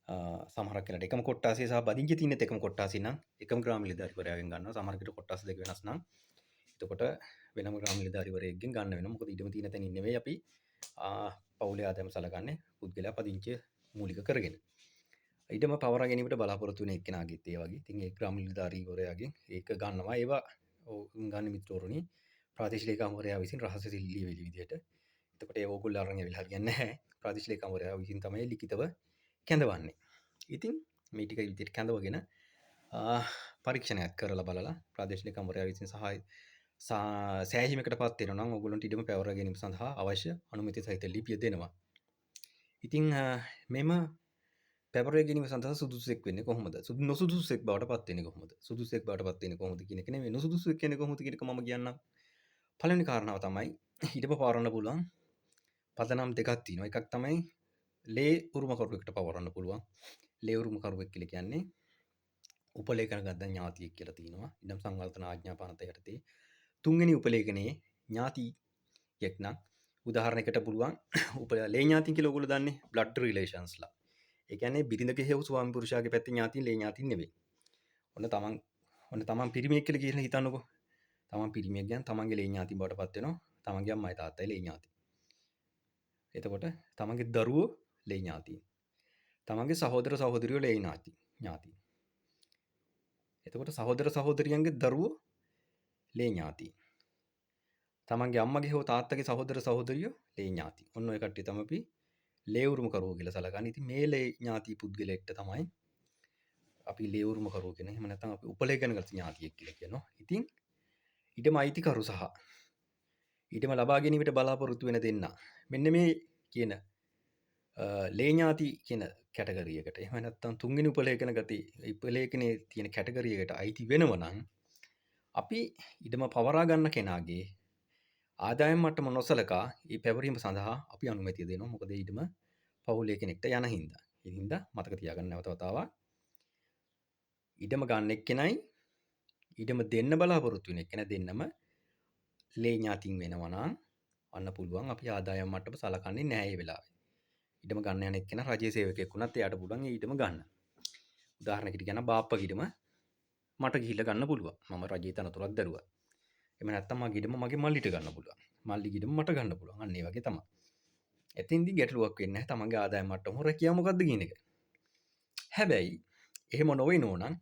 සමහරක් වෙලාවට එකම කොට්ටාසිය සහ බදිංචි තියෙන එකම කොට්ටාසිය නම් එකම ග්‍රාම නිලධාරිවරයාගෙන් ගන්නවා. සමහර විට කොට්ටාස දෙක වෙනස් නම් එතකොට වෙනම ග්‍රාම නිලධාරිවරයෙක්ගෙන් ගන්න වෙනවා. මොකද ඉඩම තියෙන තැනින් නෙවෙයි අපි පවුලේ ආදායම සලකන්නේ පුද්ගලයා පදිංචිය මූලික කරගෙන. ඉඩම පවරා ගැනීමට බලාපොරොත්තු වෙන එක්කෙනාගෙත් ඒ වගේ. ඉතින් ඒ ග්‍රාම නිලධාරිවරයාගෙන් ඒක ගන්නවා. ඒවා ගන්න මිත්‍රවරුනි ප්‍රාදේශීය ලේකම්වරයා විසින් රහස ලියවිලි විදිහට. එතකොට ඒ ඕගොල්ලෝ අරන් ඇවිල්ලා හරියන්නේ නැහැ. ප්‍රාදේශීය ලේකම්වරයා විසින් තමයි ලිඛිතව කැඳවන්නේ. ඉතින් මේ ටික විදිහට කැඳවගෙන පරීක්ෂණයක් කරලා බලලා ප්‍රාදේශීය ලේකම්වරයා විසින් සෑහීමකට පත් වෙනවා නම් ඕගොල්ලන්ට ඉඩම පැවර ගැනීම සඳහා අවශ්‍ය අනුමැතිය සහිත ලිපිය දෙනවා. ඉතින් මෙම පැවර ගැනීම සඳහා සුදුසුෙක් වෙන්නේ කොහොමද? නොසුදුසුෙක් බවට පත් වෙන්නේ කොහොමද? සුදුසුෙක් බවට පත් වෙන්නේ කොහොමද කියන එක නෙමෙයි. නොසුදුසුෙක් කියන්නේ කොහොමද කියන එක මම කියන්නම්. පළවෙනි කාරණාව තමයි ඉඩම පවරන්න පුළුවන් පදනම් දෙකක් තියෙනවා. එකක් තමයි ලේ උරුමකරුවෙකුට පවරන්න පුළුවන්. ලේ උරුමකරුවෙක් කියලා කියන්නේ උපලේඛන ගත්ත ඥාතියෙක් කියලා තියෙනවා. ඉඩම් සංවර්ධන ආඥා පනත යටතේ තුන්වෙනි උපලේඛනයේ ඥාතියෙක් නම් උදාහරණයකට පුළුවන් ලේ ඥාතින් කියලා ඔයගොල්ලෝ දන්නේ බ්ලඩ් රිලේෂන්ස්ලා. ඒ කියන්නේ බිරිඳගේ හේව ස්වාමි පුරුෂයාගේ පැත්තේ ඥාතින් ලේ ඥාතින් නෙවෙයි. ඔන්න තමන් පිරිමියෙක් කියලා කියලා හිතන්නකෝ. තමන් පිරිමියෙක් ගැන තමන්ගේ ලේ ඥාතින් බවට පත් වෙනවා. තමන්ගේ අම්මයි තාත්තයි ලේ ඥාති. එතකොට තමන්ගේ දරුවෝ ලේ ඥාතින්. තමන්ගේ සහෝදර සහෝදරියෝ ලේ ඥාති. එතකොට සහෝදර සහෝදරියන්ගේ දරුවෝ ලේ ඥාති. තමන්ගේ අම්මගේ හෝ තාත්තගේ සහෝදර සහෝදරියෝ ලේ ඥාති. ඔන්න ඔය කට්ටිය තමයි අපි ලේ උරුමකරුවෝ කියලා සලකන්නේ. ඉතින් මේ ලේ ඥාති පුද්ගලයෙක්ට තමයි අපි ලේ උරුමකරුවෝ කියන එහෙම නැත්නම් අපි උපලේඛනගත ඥාතියෙක් කියලා කියනවා. ඉතින් ඊටම අයිතිකරු සහ ඊටම ලබා ගැනීමට බලාපොරොත්තු වෙන දෙන්න. මෙන්න මේ කියන ලේ ඥාති කියන කැටගරියකට එහෙම නැත්නම් තුන්වෙනි උපලේඛනයේ තියෙන කැටගරියකට අයිති වෙනවා නම් අපි ඉඩම පවරා ගන්න කෙනාගේ ආදායම් මට්ටම නොසලකා ඒ පැවරීම සඳහා අපි අනුමැතිය දෙනවා. මොකද ඉඩම පවුලේ කෙනෙක්ට යන හින්දා. ඒ හින්දා මතක තියාගන්න නැවත වතාවක්. ඉඩම ගන්න එක්කෙනයි ඉඩම දෙන්න බලාපොරොත්තු වෙන එක්කෙනා දෙන්නම ලේ ඥාතින් වෙනවා නම් අන්න පුළුවන් අපි ආදායම් මට්ටම සලකන්නේ නැහැ ඒ වෙලාවේ. ඉඩම ගන්න යන එක්කෙනා රජයේ සේවකයෙක් වුණත් එයාට පුළුවන් ඒ ඉඩම ගන්න. උදාහරණයකට කියනවා බාප්පගේ ඉඩම මට ගිහිල්ලා ගන්න පුළුවන්. මම රජයේ තනතුරක් දරුවා. එහෙම නැත්නම් මගේ ඉඩම මගේ මල්ලිට ගන්න පුළුවන්. මල්ලිගේ ඉඩම මට ගන්න පුළුවන්. අන්න ඒ වගේ තමයි. එතින්දී ගැටලුවක් වෙන්නේ නැහැ. තමන්ගේ ආදායම් මට්ටම රැකියාව මොකද්ද කියන එක. හැබැයි එහෙම නොවෙනෝ නම්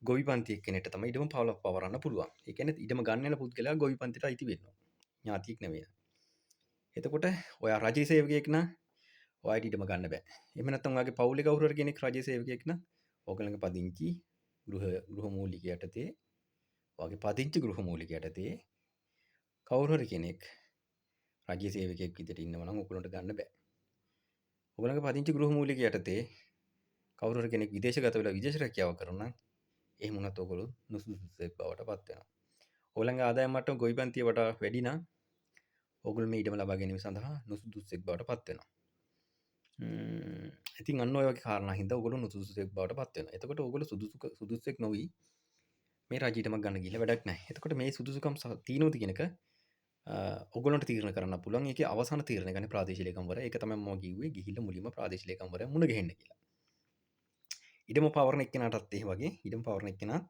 ගොවි පන්තියෙක් කෙනෙක්ට තමයි ඉඩම පවරන්න පුළුවන්. ඒ කියන්නේ ඉඩම ගන්න යන පුද්ගලයා ගොවි පන්තියට අයිති වෙනවා. ඥාතියෙක් නෙවෙයි. එතකොට ඔයා රජයේ සේවකයෙක් නම් ඔයාට ඉඩම ගන්න බෑ. එහෙම නැත්නම් ඔයාගේ පවුලේ කවුරු හරි කෙනෙක් රජයේ සේවකයෙක් නම් ඕගොල්ලන්ගේ පදිංචි ගෘහ මූලික යටතේ ඔයාගේ පදිංචි ගෘහ මූලික යටතේ කවුරු හරි කෙනෙක් රජයේ සේවකයෙක් විදිහට ඉන්නවා නම් ඔයගොල්ලන්ට ගන්න බෑ. ඔයගොල්ලන්ගේ පදිංචි ගෘහ මූලික යටතේ කවුරු හරි කෙනෙක් විදේශගත වෙලා විදේශ රැකියාව කරනවා නම් එහෙම වුණත් ඔයගොල්ලෝ නුසුදුසුෙක් බවට පත් වෙනවා. ඔයගොල්ලන්ගේ ආදායම් මට්ටම ගොවි පන්තිය වටා වැඩි නම් ඔයගොල්ලෝ මේ ඉඩම ලබා ගැනීම සඳහා නුසුදුසුෙක් බවට පත් වෙනවා. ඉතින් අන්න ඔය වගේ කාරණා හින්දා ඔයගොල්ලෝ නුසුදුසුෙක් බවට පත් වෙනවා. එතකොට ඔයගොල්ලෝ සුදුසුෙක් නොවි මේ රජයටම ගන්න ගිහලා වැඩක් නැහැ. එතකොට මේ සුදුසුකම් තියෙනවද කියන එක ඔයගොල්ලන්ට තීරණය කරන්න පුළුවන්. ඒකේ අවසාන තීරණය ගන්නේ ප්‍රාදේශීය ලේකම්වරයා. ඒක තමයි මම කිව්වේ ගිහිල්ලා මුලින්ම ප්‍රාදේශීය ලේකම්වරයා මුණ ගැහෙන්න කියලා. ඉඩම පවරන එක්කෙනාටත් ඒ වගේ ඉඩම පවරන එක්කෙනා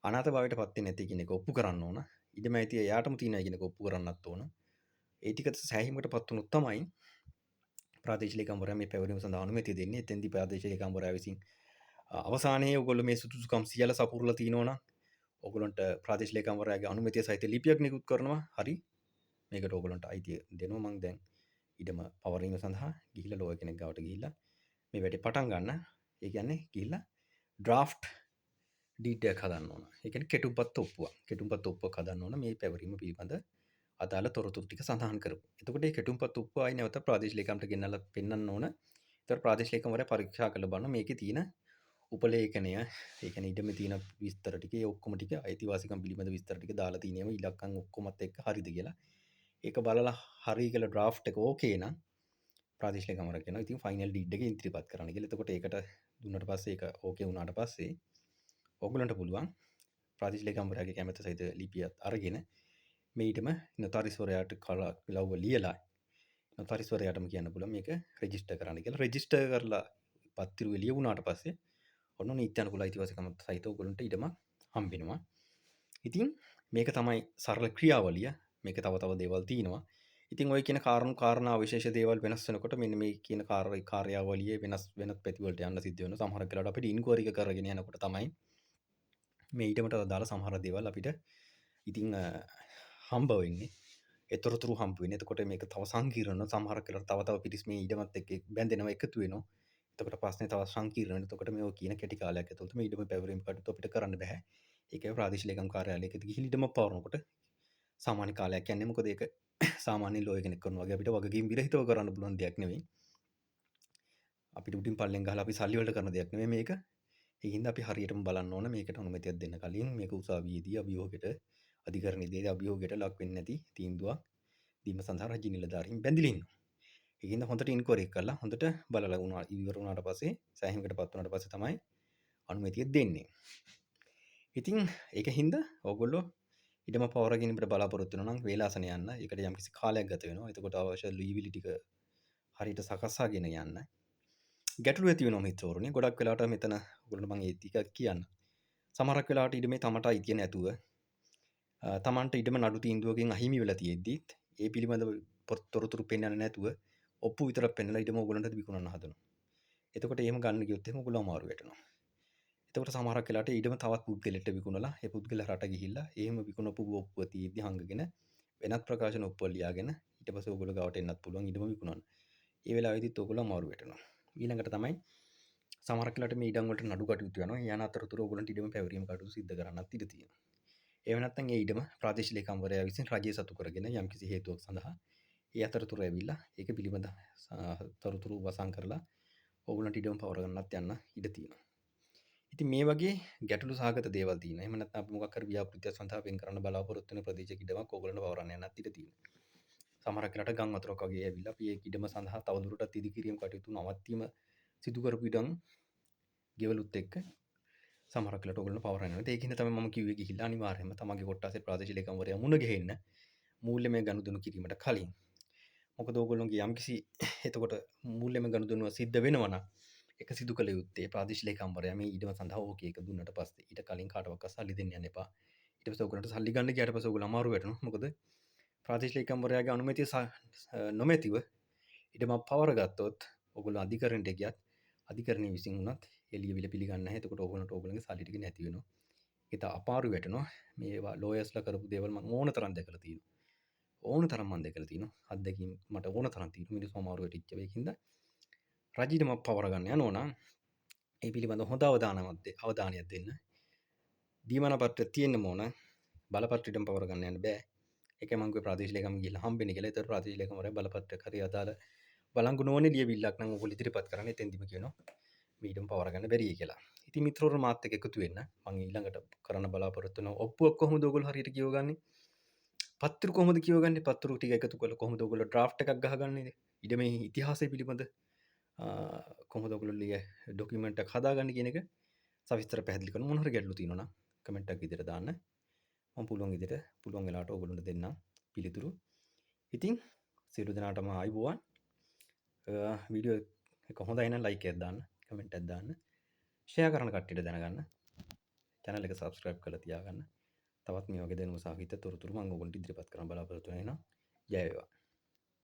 අනාථභාවයට පත් වෙන්නේ නැති කියන එක ඔප්පු කරන්න ඕන. ඉඩම ඇති එයාටම තියෙනවා කියන එක ඔප්පු කරන්නත් ඕන. ඒ ටික සෑහීමකට පත් වුණොත් තමයි ප්‍රාදේශීය ලේකම්වරයා මේ පැවරීම සඳහා අනුමැතිය දෙන්නේ. එතෙන්දී ප්‍රාදේශීය ලේකම්වරයා විසින් අවසානයේ ඔයගොල්ලෝ මේ සුදුසුකම් සියල්ල සපුරලා තිනවනම් ඔයගොල්ලන්ට ප්‍රාදේශීය ලේකම්වරයාගේ අනුමැතිය සහිත ලිපියක් නිකුත් කරනවා. හරි. මේකට ඔයගොල්ලන්ට අයිතිය දෙනවා. මම දැන් ඉඩම පවරීම සඳහා ගිහිල්ලා ලෝය කෙනෙක් ගාවට ගිහිල්ලා මේ වැඩේ පටන් ගන්න. ඒ කියන්නේ ගිහිල්ලා ඩ්‍රාෆ්ට් ඩීඩ් එකක් හදන්න ඕන. ඒ කියන්නේ කෙටුම්පත් ඔප්පුවක්. කෙටුම්පත් ඔප්පුවක් හදන්න ඕන මේ පැවරීම පිළිබඳ අදාළ තොරතුරු ටික සඳහන් කරමු. එතකොට මේ කෙටුම්පත් ඔප්පුව ආයි නැවත ප්‍රාදේශීය ලේකම්ට ගෙන්නලා පෙන්නන්න ඕන. ඒතර ප්‍රාදේශීය ලේකම්වරයා පරීක්ෂා කරලා බලනවා මේකේ තියෙන උපලේඛනය, ඒ කියන්නේ ඉඩමේ තියෙන විස්තර ටික, ඒ ඔක්කොම ටික අයිතිවාසිකම් පිළිබඳ විස්තර ටික දාලා තියෙනම ඉලක්කම් ඔක්කොමත් එක්ක හරිද කියලා. ඒක බලලා හරි කියලා ඩ්‍රාෆ්ට් එක ඕකේ නම් ප්‍රාදේශීය ලේකම්වරයා කියනවා ඉතින් ෆයිනල් ඩීඩ් එක ඉදිරිපත් කරන්න කියලා. එතකොට ඒකට දුන්නට පස්සේ ඒක ඕකේ වුණාට පස්සේ ඔයගලන්ට පුළුවන් ප්‍රාදේශීය ලේකම්වරයාගේ කැමැත්ත සහිත ලිපියත් අරගෙන මේිටම නොතාරිස්වරයාට කලව්ව ලියලා නොතාරිස්වරයාටම කියන්න පුළුවන් මේක රෙජිස්ටර් කරන්න කියලා. රෙජිස්ටර් කරලා පත්තිරු එළිය වුණාට පස්සේ ඔන්න නීත්‍යානුකූල අයිතිවාසිකම් සහිත ඔයගොල්ලන්ට ඉඩම හම්බෙනවා. ඉතින් මේක තමයි සරල ක්‍රියාවලිය. මේක තව දේවල් තියෙනවා. ඉතින් ඔය කියන කාරණා විශේෂ දේවල් වෙනස් වෙනකොට මෙන්න මේ කියන කාර්යාවලියේ වෙනත් පැතිවලට යන්න සිද්ධ වෙනවා. සමහර වෙලාවට අපිට ඉන්කුවරි එක කරගෙන යනකොට තමයි මේ ඊටමට අදාළ සමහර දේවල් අපිට ඉතින් හම්බ වෙන්නේ. එතොරතුරු හම්බ වෙන්නේ. එතකොට මේක තව සංකීර්ණ සමහර වෙලාවට තව පිටිස් මේ ඊටමත් එක්ක බැඳෙනවා එකතු වෙනවා. එතකොට ප්‍රශ්නේ තව සංකීර්ණ වෙනවා. එතකොට මේ කියන කෙටි කාලයක් ඇතුළත මේ ඊටම පැවරීම කටයුතු අපිට කරන්න බෑ. ඒකයි ප්‍රාදේශීය ලේකම් කාර්යාලයකට ගිහින් ඊටම පවරනකොට සාමාන්‍ය කාලයක් යන්නේ. මොකද ඒක සාමාන්‍ය ලෝය කෙනෙක් කරනවා වගේ අපිට වගකීම් විරහිතව කරන්න පුළුවන් දෙයක් නෙවෙයි. අපිට උඩින් පල්ලෙන් ගහලා අපි සල්ලි වලට කරන දෙයක් නෙවෙයි මේක. ඒකින්ද අපි හරියටම බලන්න ඕන මේකට අනුමැතියක් දෙන්න කලින් මේක උසාවියේදී අභියෝගයට අධිකරණයේදී අභියෝගයට ලක් වෙන්නේ නැති තීන්දුවක් දීම සඳහා රජ නිලධාරීන් බැඳිලා ඉන්නවා. ඒකින්ද හොඳට ඉන්ක්වයරි කරලා හොඳට බලලා වුණා ඉවර වුණාට පස්සේ සෑහීමකටපත් වුණාට පස්සේ තමයි අනුමැතිය දෙන්නේ. ඉතින් ඒකින්ද ඕගොල්ලෝ ඊටම පවර ගැනීමට බලාපොරොත්තු වෙනවා නම් වේලාසන යන්න. ඒකට යම්කිසි කාලයක් ගත වෙනවා. එතකොට අවශ්‍ය ලීවිලි ටික හරියට සකස්සාගෙන යන්න. ගැටලු ඇති වෙනවා මිත්‍රවරුනි. ගොඩක් වෙලාවට මෙතන ඔයගොල්ලෝ මම ඒ ටික කියන්න. සමහරක් වෙලාවට ඊට මේ තමට අයිතිය නැතුව තමන්ට ඊටම නඩු තීන්දුවකින් අහිමි වෙලා තියෙද්දිත් ඒ පිළිබඳව තොරතුරු පෙන්වන්න නැතුව ඔප්පු විතරක් පෙන්නලා ඊටම ඔයගොල්ලන්ට විකුණන්න හදනවා. එතකොට එහෙම ගන්න ගියොත් එහෙම ඔයගොල්ලෝ අමාරු වෙටනවා. එතකොට සමහරක් වෙලාවට ඊටම තවත් පුද්ගලෙක්ට විකුණලා ඒ පුද්ගලයා රට ගිහිල්ලා එහෙම විකුණපු ඔප්පුව තියෙද්දි හංගගෙන වෙනත් ප්‍රකාශන ඔප්පුව ලියාගෙන ඊට පස්සේ ඔයගොල්ලෝ ගාවට එන්නත් පුළුවන් ඊටම විකුණන්න. ඒ වෙලාවෙදිත් ඔයගොල්ලෝ අමාරු වෙටනවා. ඊළඟට තමයි සමහරක් වෙලාවට මේ ඉඩම් වලට නඩු කටයුතු යනවා. යන අතරතුර ඔයගොල්ලන්ට ඉඩම පැවරීම කටයුතු සිද්ධ කරන්නත් ඉඩ තියෙනවා. එහෙම නැත්නම් ඒ ඉඩම ප්‍රාදේශීය ලේකම්වරයා විසින් රජය සතු කරගෙන යම්කිසි හේතුවක් සඳහා ඒ අතරතුර ඇවිල්ලා ඒක පිළිබඳ තොරතුරු වසන් කරලා ඔයගොල්ලන්ට ඉඩම පවර ගන්නත් යන්න ඉඩ තියෙනවා. ඉතින් මේ වගේ ගැටලු සහගත දේවල් තියෙනවා. එහෙම නැත්නම් අපි මොකක් හරි ව්‍යාපෘතියක් සඳහා වෙන් කරන්න බලාපොරොත්තු වෙන ප්‍රදේශයක ඉඩමක් ඔයගොල්ලන්ට පවරන්න යන්නත් ඉඩ තියෙනවා. සමහරක් වෙලාවට ගම් වතුරක් වගේ ඇවිල්ලා අපි ඒ ඉඩම සඳහා තවදුරටත් ඉදිකිරීම කටයුතු නවත්වීම සිදු කරපු ඉඩම් ගෙවලුත් එක්ක සමහරක් වෙලාවට ඔයගොල්ලෝ පවරන්න යනවා. ඒකින්ද තමයි මම කිව්වේ ගිහිල්ලා අනිවාර්යයෙන්ම තමන්ගේ කොට්ටාසේ ප්‍රාදේශීය ලේකම්වරයා මුණ ගැහෙන්න මූල්‍යමය ගනුදෙනු කිරීමට කලින්. මොකද ඔයගොල්ලෝගේ යම්කිසි එතකොට මූල්‍යමය ගනුදෙනුව සිද්ධ වෙනවා නම් ඒක සිදු කළ යුත්තේ ප්‍රාදේශීය ලේකම්වරයා මේ ඉඩම සඳහා ඕකේ එක දුන්නට පස්සේ ඊට කලින් කාටවත් සල්ලි දෙන්න යන්න එපා. ඊට පස්සේ ඔයගොල්ලන්ට සල්ලි ගන්න ගියාට පස්සේ ඔයගොල්ලෝ අමාරු වෙටනවා. මොකද ප්‍රාදේශීය ලේකම්වරයාගේ අනුමැතිය නොමැතිව ඉඩම පවර ගත්තොත් ඔයගොල්ලෝ අධිකරණයට ගියත් අධිකරණය විසින් උනත් එළියවිල පිළිගන්නේ නැහැ. එතකොට ඔයගොල්ලන්ට ඔයගොල්ලන්ගේ සල්ලි ටික නැති වෙනවා. ඒක අපාරු වැටෙනවා. මේවා ලෝයර්ස්ලා කරපු දේවල් මම ඕන තරම් දැකලා තියෙනවා. ඕන තරම් මම දැකලා තියෙනවා. අත්දැකීම් මට ඕන තරම් තියෙනවා. මිනිස්සු අමාරු වෙටිච්ච වෙකින්ද රජිටම පවර ගන්න යනවා නම් ඒ පිළිබඳව හොඳ අවධානයක් දෙන්න. දීමන පත්‍රය තියෙන්න ඕන. බලපත්‍රයටම පවර ගන්න යන්න බෑ. ඒකයි මම කිව්වේ ප්‍රාදේශීය ලේකම් ගිහලා හම්බෙන්නේ කියලා. ඒතර ප්‍රාදේශීය ලේකම්වරයා බලපත්‍රයක් හරි අදාළ බලංගු නොවන ලියවිල්ලක් නම් ඔයගොල්ලෝ ඉදිරිපත් කරන්න. එතෙන්දිම කියනවා මීටම පවර ගන්න බැරිය කියලා. ඉතින් මිත්‍රවරුන් මාත් එක්ක එකතු වෙන්න මම ඊළඟට කරන්න බලාපොරොත්තු වෙනවා. ඔප්පුවක් කොහොමද ඔයගොල්ලෝ හරියට කියවගන්නේ? පත්‍ර කොහොමද කියවගන්නේ? පත්‍ර ටික එකතු කරලා කොහොමද ඔයගොල්ලෝ ඩ්‍රාෆ්ට් එකක් ගහගන්නේ? ඉඩමේ ඉතිහාසය පිළිබඳ කොහොමද ඔයගොල්ලෝ ඩොකියුමන්ට් එකක් හදාගන්නේ කියන එක සවිස්තර පැහැදිලි කරන මොන හරි ගැටලු තියෙනවා නම් කමෙන්ට් එකක් විදිහට දාන්න. මම පුළුවන් විදිහට පුළුවන් වෙලාවට ඔයගොල්ලන්ට දෙන්නම් පිළිතුරු. ඉතින් සියලු දෙනාටම ආයුබෝවන්. වීඩියෝ එක හොඳයි නම් ලයික් එකක් දාන්න, කමෙන්ට් එකක් දාන්න, ෂෙයා කරන කට්ටියට දැනගන්න. channel එක subscribe කරලා තියාගන්න. තවත් මේ වගේ දැනුම සහිත තොරතුරු මම ඔයගොල්ලන්ට ඉදිරිපත් කරන්න බලාපොරොත්තු වෙනවා. ජය වේවා.